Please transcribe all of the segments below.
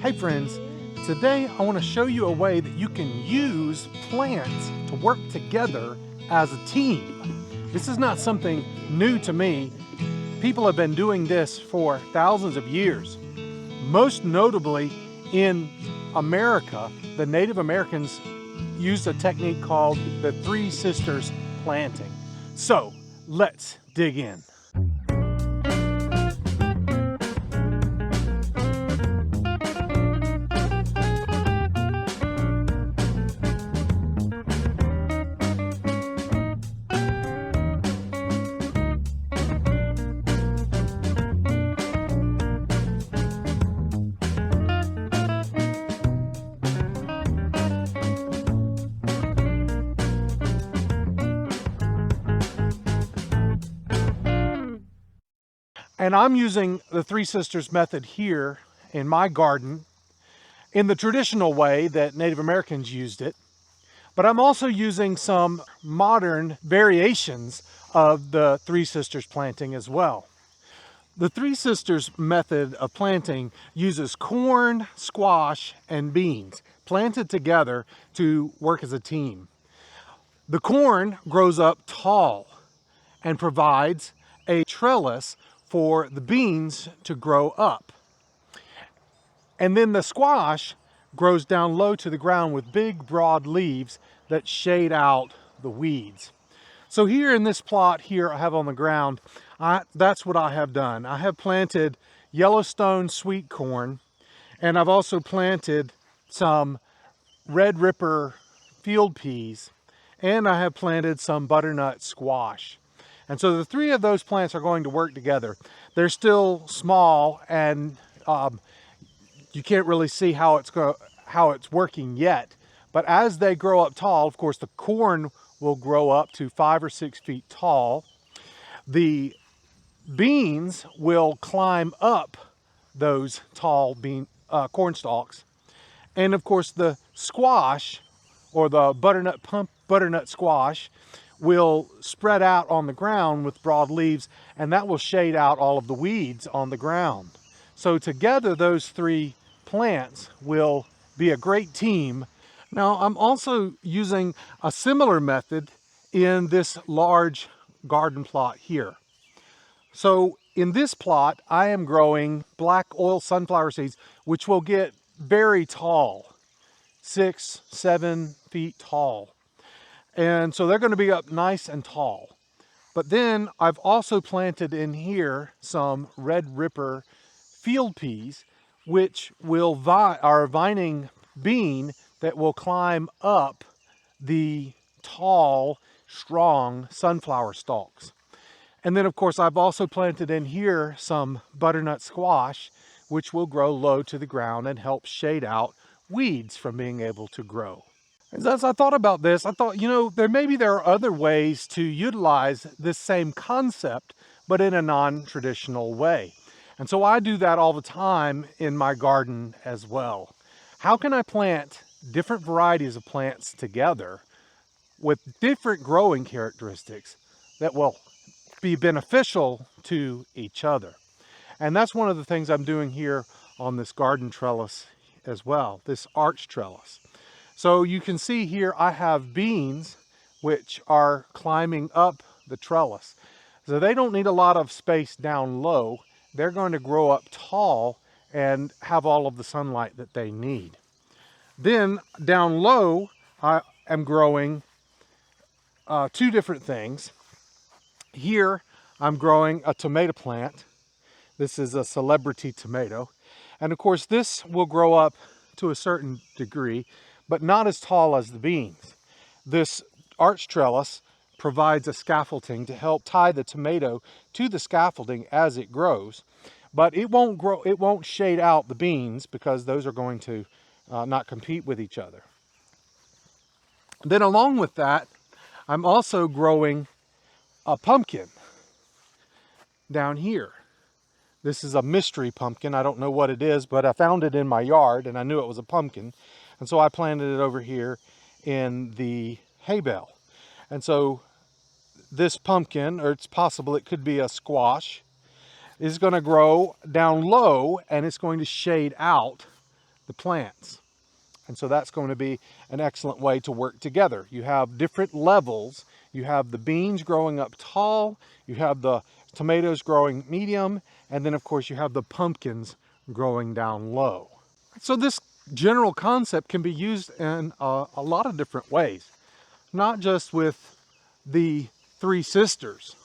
Hey friends, today I want to show you a way that you can use plants to work together as a team. This is not something new to me. People have been doing this for thousands of years. Most notably in America, the Native Americans used a technique called the Three Sisters planting. So let's dig in. And I'm using the Three Sisters method here in my garden in the traditional way that Native Americans used it. But I'm also using some modern variations of the Three Sisters planting as well. The Three Sisters method of planting uses corn, squash, and beans planted together to work as a team. The corn grows up tall and provides a trellis for the beans to grow up. And then the squash grows down low to the ground with big broad leaves that shade out the weeds. So here in this plot here I have on the ground, that's what I have done. I have planted Yellowstone sweet corn, and I've also planted some Red Ripper field peas, and I have planted some butternut squash. And so the three of those plants are going to work together. They're still small, and you can't really see how it's working yet. But as they grow up tall, of course, the corn will grow up to 5 or 6 feet tall. The beans will climb up those tall corn stalks. And of course, the squash, or the butternut squash, will spread out on the ground with broad leaves, and that will shade out all of the weeds on the ground. So together, those three plants will be a great team. Now, I'm also using a similar method in this large garden plot here. So in this plot, I am growing black oil sunflower seeds, which will get very tall, 6, 7 feet tall. And so they're going to be up nice and tall. But then I've also planted in here some Red Ripper field peas, which are a vining bean that will climb up the tall, strong sunflower stalks. And then of course I've also planted in here some butternut squash, which will grow low to the ground and help shade out weeds from being able to grow. As I thought about this, I thought, maybe there are other ways to utilize this same concept, but in a non-traditional way. And so I do that all the time in my garden as well. How can I plant different varieties of plants together with different growing characteristics that will be beneficial to each other? And that's one of the things I'm doing here on this garden trellis as well, this arch trellis. So you can see here I have beans which are climbing up the trellis. So they don't need a lot of space down low. They're going to grow up tall and have all of the sunlight that they need. Then down low, I am growing two different things. Here I'm growing a tomato plant. This is a celebrity tomato. And of course this will grow up to a certain degree, but not as tall as the beans. This arch trellis provides a scaffolding to help tie the tomato to the scaffolding as it grows, but it won't shade out the beans because those are going to not compete with each other. Then along with that, I'm also growing a pumpkin down here. This is a mystery pumpkin. I don't know what it is, but I found it in my yard and I knew it was a pumpkin. And so I planted it over here in the hay bale. And so this pumpkin, or it's possible it could be a squash, is going to grow down low and it's going to shade out the plants. And so that's going to be an excellent way to work together. You have different levels. You have the beans growing up tall, you have the tomatoes growing medium, and then of course you have the pumpkins growing down low. So this general concept can be used in a lot of different ways, not just with the three sisters,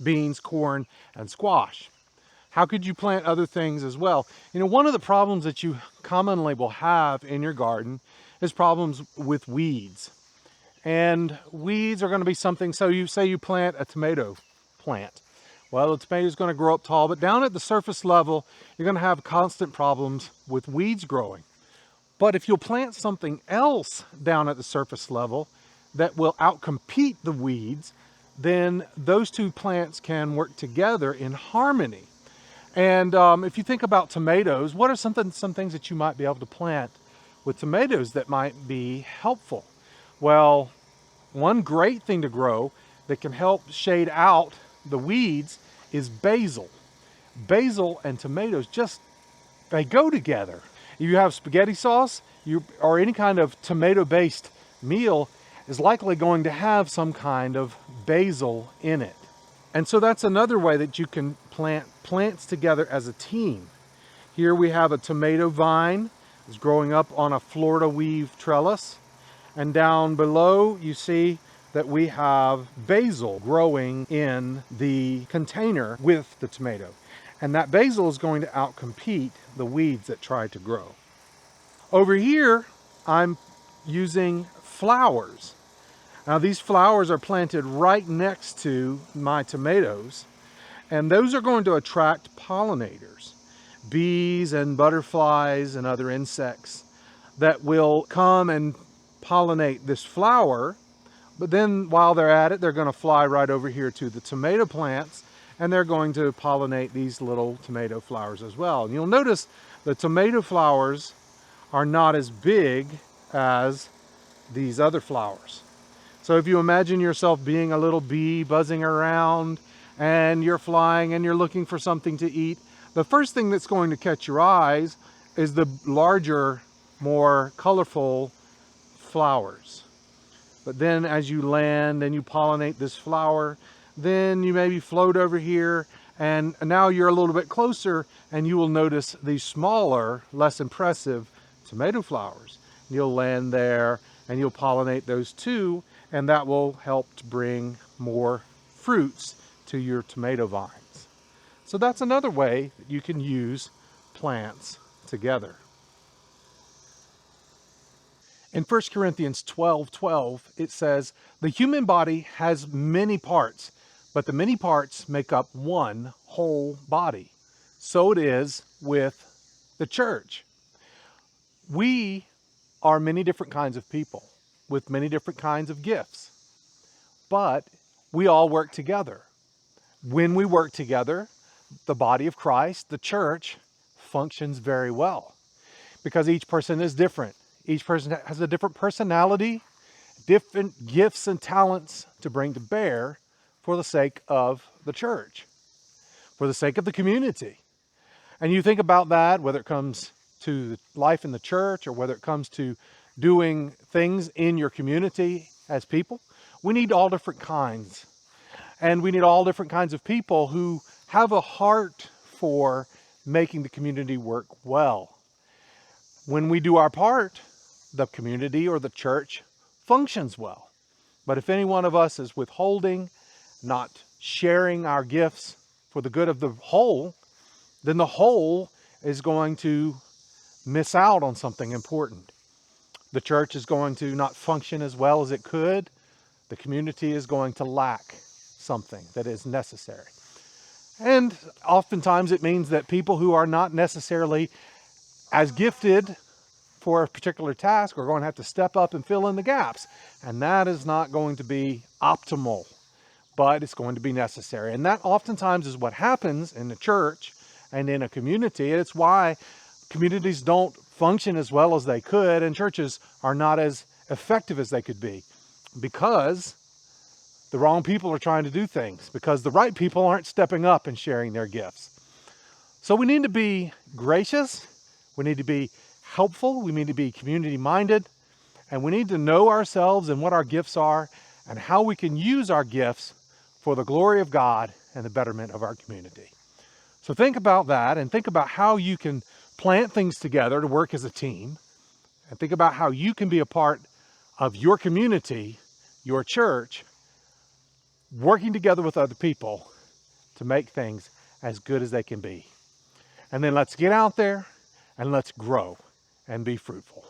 beans, corn, and squash. How could you plant other things as well? You know, one of the problems that you commonly will have in your garden is problems with weeds. And weeds are going to be something, so you say you plant a tomato plant. Well, the tomato is going to grow up tall, but down at the surface level, you're going to have constant problems with weeds growing. But if you'll plant something else down at the surface level that will outcompete the weeds, then those two plants can work together in harmony. And if you think about tomatoes, what are some things that you might be able to plant with tomatoes that might be helpful? Well, one great thing to grow that can help shade out the weeds is basil. Basil and tomatoes they go together. If you have spaghetti sauce, or any kind of tomato-based meal is likely going to have some kind of basil in it. And so that's another way that you can plant plants together as a team. Here we have a tomato vine that's growing up on a Florida weave trellis. And down below you see that we have basil growing in the container with the tomato. And that basil is going to outcompete the weeds that try to grow. Over here, I'm using flowers. Now these flowers are planted right next to my tomatoes, and those are going to attract pollinators, bees and butterflies and other insects that will come and pollinate this flower. But then while they're at it, they're going to fly right over here to the tomato plants, and they're going to pollinate these little tomato flowers as well. And you'll notice the tomato flowers are not as big as these other flowers. So if you imagine yourself being a little bee buzzing around and you're flying and you're looking for something to eat, the first thing that's going to catch your eyes is the larger, more colorful flowers. But then as you land and you pollinate this flower, then you maybe float over here, and now you're a little bit closer and you will notice these smaller, less impressive tomato flowers. You'll land there and you'll pollinate those too, and that will help to bring more fruits to your tomato vines. So that's another way that you can use plants together. In 1 Corinthians 12:12, it says, "The human body has many parts, but the many parts make up one whole body. So it is with the church." We are many different kinds of people with many different kinds of gifts, but we all work together. When we work together, the body of Christ, the church, functions very well because each person is different. Each person has a different personality, different gifts and talents to bring to bear for the sake of the church, for the sake of the community. And you think about that, whether it comes to life in the church or whether it comes to doing things in your community as people, we need all different kinds. And we need all different kinds of people who have a heart for making the community work well. When we do our part, the community or the church functions well. But if any one of us is withholding, not sharing our gifts for the good of the whole, then the whole is going to miss out on something important. The church is going to not function as well as it could. The community is going to lack something that is necessary. And oftentimes it means that people who are not necessarily as gifted for a particular task are going to have to step up and fill in the gaps. And that is not going to be optimal, but it's going to be necessary. And that oftentimes is what happens in the church and in a community. And it's why communities don't function as well as they could, and churches are not as effective as they could be, because the wrong people are trying to do things, because the right people aren't stepping up and sharing their gifts. So we need to be gracious, we need to be helpful, we need to be community-minded, and we need to know ourselves and what our gifts are and how we can use our gifts for the glory of God and the betterment of our community. So think about that and think about how you can plant things together to work as a team, and think about how you can be a part of your community, your church, working together with other people to make things as good as they can be. And then let's get out there and let's grow and be fruitful.